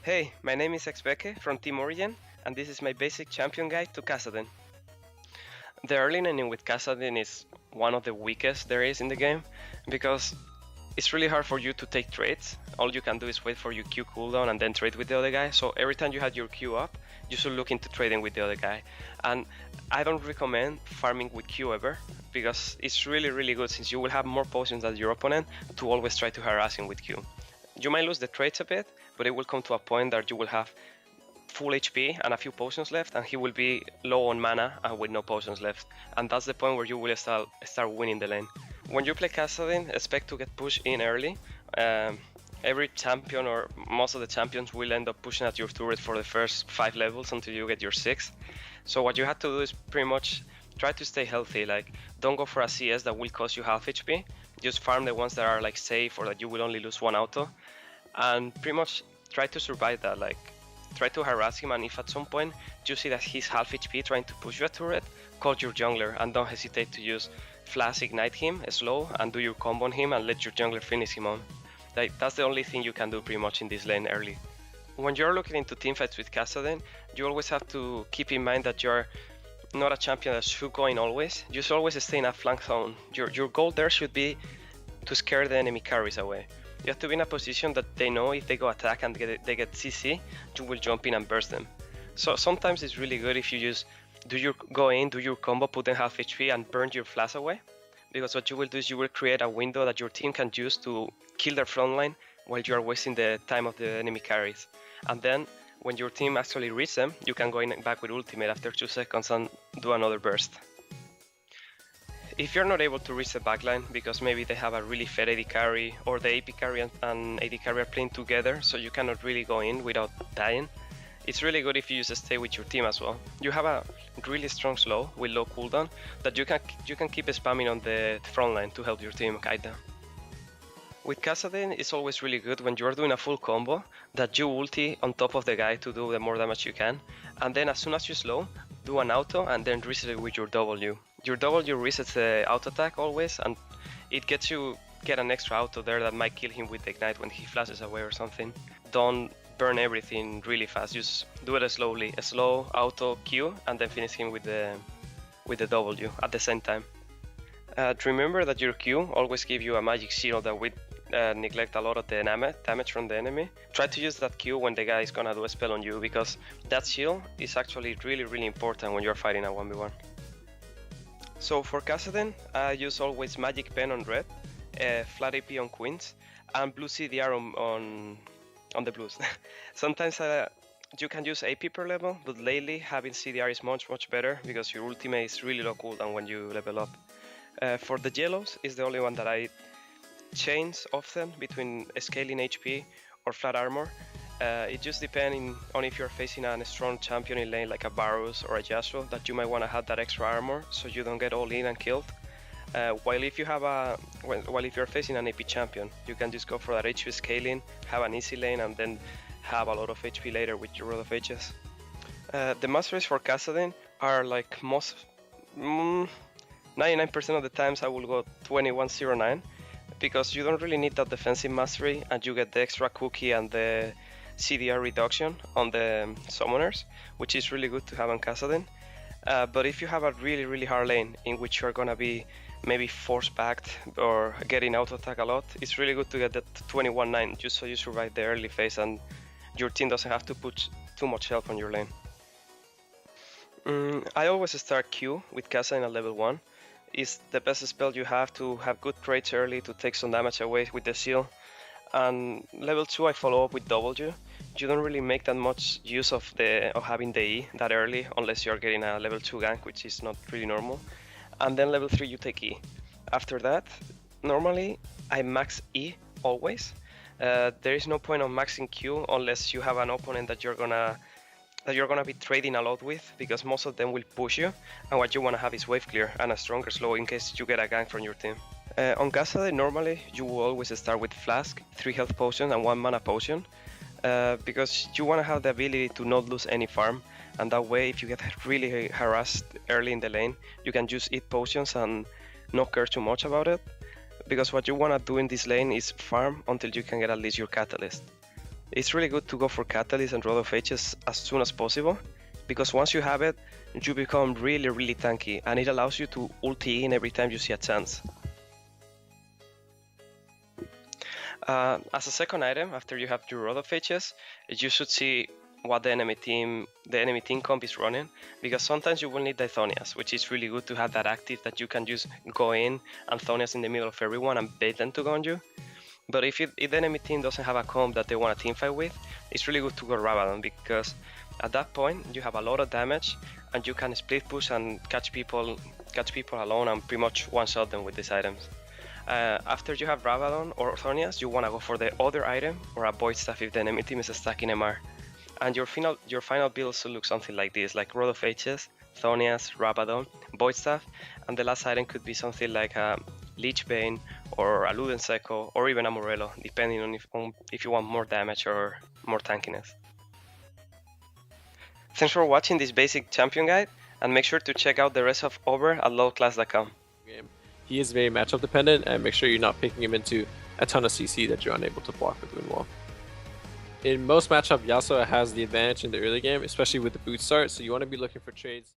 Hey, my name is xPeke from Team Origin, and this is my basic champion guide to Kassadin. The early laning with Kassadin is one of the weakest there is in the game, because it's really hard for you to take trades. All you can do is wait for your Q cooldown and then trade with the other guy, so every time you had your Q up, you should look into trading with the other guy. And I don't recommend farming with Q ever, because it's really good since you will have more potions than your opponent to always try to harass him with Q. You might lose the trades a bit, but it will come to a point that you will have full HP and a few potions left, and he will be low on mana and with no potions left. And that's the point where you will start winning the lane. When you play Kassadin, expect to get pushed in early. Every champion or most of the champions will end up pushing at your turret for the first 5 levels until you get your 6th. So what you have to do is pretty much try to stay healthy, like don't go for a CS that will cost you half HP. Just farm the ones that are like safe or that you will only lose one auto, and pretty much try to survive that. Like try to harass him, and if at some point you see that he's half HP trying to push your turret, call your jungler and don't hesitate to use flash ignite him slow and do your combo on him and let your jungler finish him on. Like that's the only thing you can do pretty much in this lane early. When you're looking into teamfights with Kassadin, you always have to keep in mind that you're not a champion that should go in always. You should always stay in a flank zone. Your goal there should be to scare the enemy carries away. You have to be in a position that they know if they go attack and they get CC, you will jump in and burst them. So sometimes it's really good if you just go in, do your combo, put them half HP and burn your flash away. Because what you will do is you will create a window that your team can use to kill their front line while you are wasting the time of the enemy carries. And then when your team actually reaches them, you can go in back with ultimate after 2 seconds and do another burst. If you're not able to reach the backline because maybe they have a really fed AD carry or the AP carry and AD carry are playing together, so you cannot really go in without dying, it's really good if you just stay with your team as well. You have a really strong slow with low cooldown that you can keep spamming on the front line to help your team guide them. With Kassadin, it's always really good when you're doing a full combo that you ulti on top of the guy to do the more damage you can, and then as soon as you slow, do an auto and then reset it with your W. Your W resets the auto attack always, and it gets you get an extra auto there that might kill him with the ignite when he flashes away or something. Don't burn everything really fast, just do it slowly, a slow auto Q and then finish him with the W at the same time. Remember that your Q always gives you a magic shield that will neglect a lot of the damage from the enemy. Try to use that Q when the guy is gonna do a spell on you, because that shield is actually really important when you're fighting a 1v1. So for Kassadin, I use always magic pen on red, flat AP on queens, and blue CDR on the blues. Sometimes you can use AP per level, but lately having CDR is much better because your ultimate is really low cooldown when you level up. For the yellows is the only one that I change often between scaling HP or flat armor. It just depends on if you're facing a strong champion in lane like a Varus or a Yasuo, that you might want to have that extra armor so you don't get all in and killed. While if you're facing an AP champion, you can just go for that HP scaling, have an easy lane, and then have a lot of HP later with your Rod of Ages. The masteries for Kassadin are like 99% of the times I will go 2109, because you don't really need that defensive mastery and you get the extra cookie and the CDR reduction on the summoners, which is really good to have on Kassadin. But if you have a really hard lane in which you're gonna be maybe force backed or getting auto attack a lot, it's really good to get that 21-9 just so you survive the early phase and your team doesn't have to put too much help on your lane. I always start Q with Kassadin at level 1. It's the best spell you have to have good trades early to take some damage away with the shield. And level 2 I follow up with W. You don't really make that much use of having the E that early unless you're getting a level 2 gank, which is not really normal. And then level 3 you take E. After that, normally I max E always. There is no point on maxing Q unless you have an opponent that you're gonna be trading a lot with, because most of them will push you, and what you want to have is wave clear and a stronger slow in case you get a gank from your team. On Kassadin, normally you will always start with Flask, 3 health potions and 1 mana potion, because you want to have the ability to not lose any farm, and that way if you get really harassed early in the lane, you can just eat potions and not care too much about it, because what you want to do in this lane is farm until you can get at least your catalyst. it's really good to go for Catalyst and Rod of Ages as soon as possible, because once you have it, you become really tanky, and it allows you to ulti in every time you see a chance. As a second item, after you have your Rod of Ages, you should see what the enemy team comp is running, because sometimes you will need the Thonias, which is really good to have that active that you can just go in and Thonias in the middle of everyone and bait them to go on you. But if the enemy team doesn't have a comp that they want a team fight with, it's really good to go Rabadon, because at that point you have a lot of damage and you can split push and catch people alone and pretty much one-shot them with these items. After you have Rabadon or Thonias, you want to go for the other item or a Void Staff if the enemy team is stacking MR. And your final build should look something like this, like Rod of Ages, Thonias, Rabadon, Void Staff, and the last item could be something like a Lich Bane or a Ludenseco or even a Morello, depending on if you want more damage or more tankiness. Thanks for watching this basic champion guide, and make sure to check out the rest of Over at lowclass.com. He is very matchup dependent, and make sure you're not picking him into a ton of CC that you're unable to block with Windwall. In most matchup, Yasuo has the advantage in the early game, especially with the boot start, so you want to be looking for trades.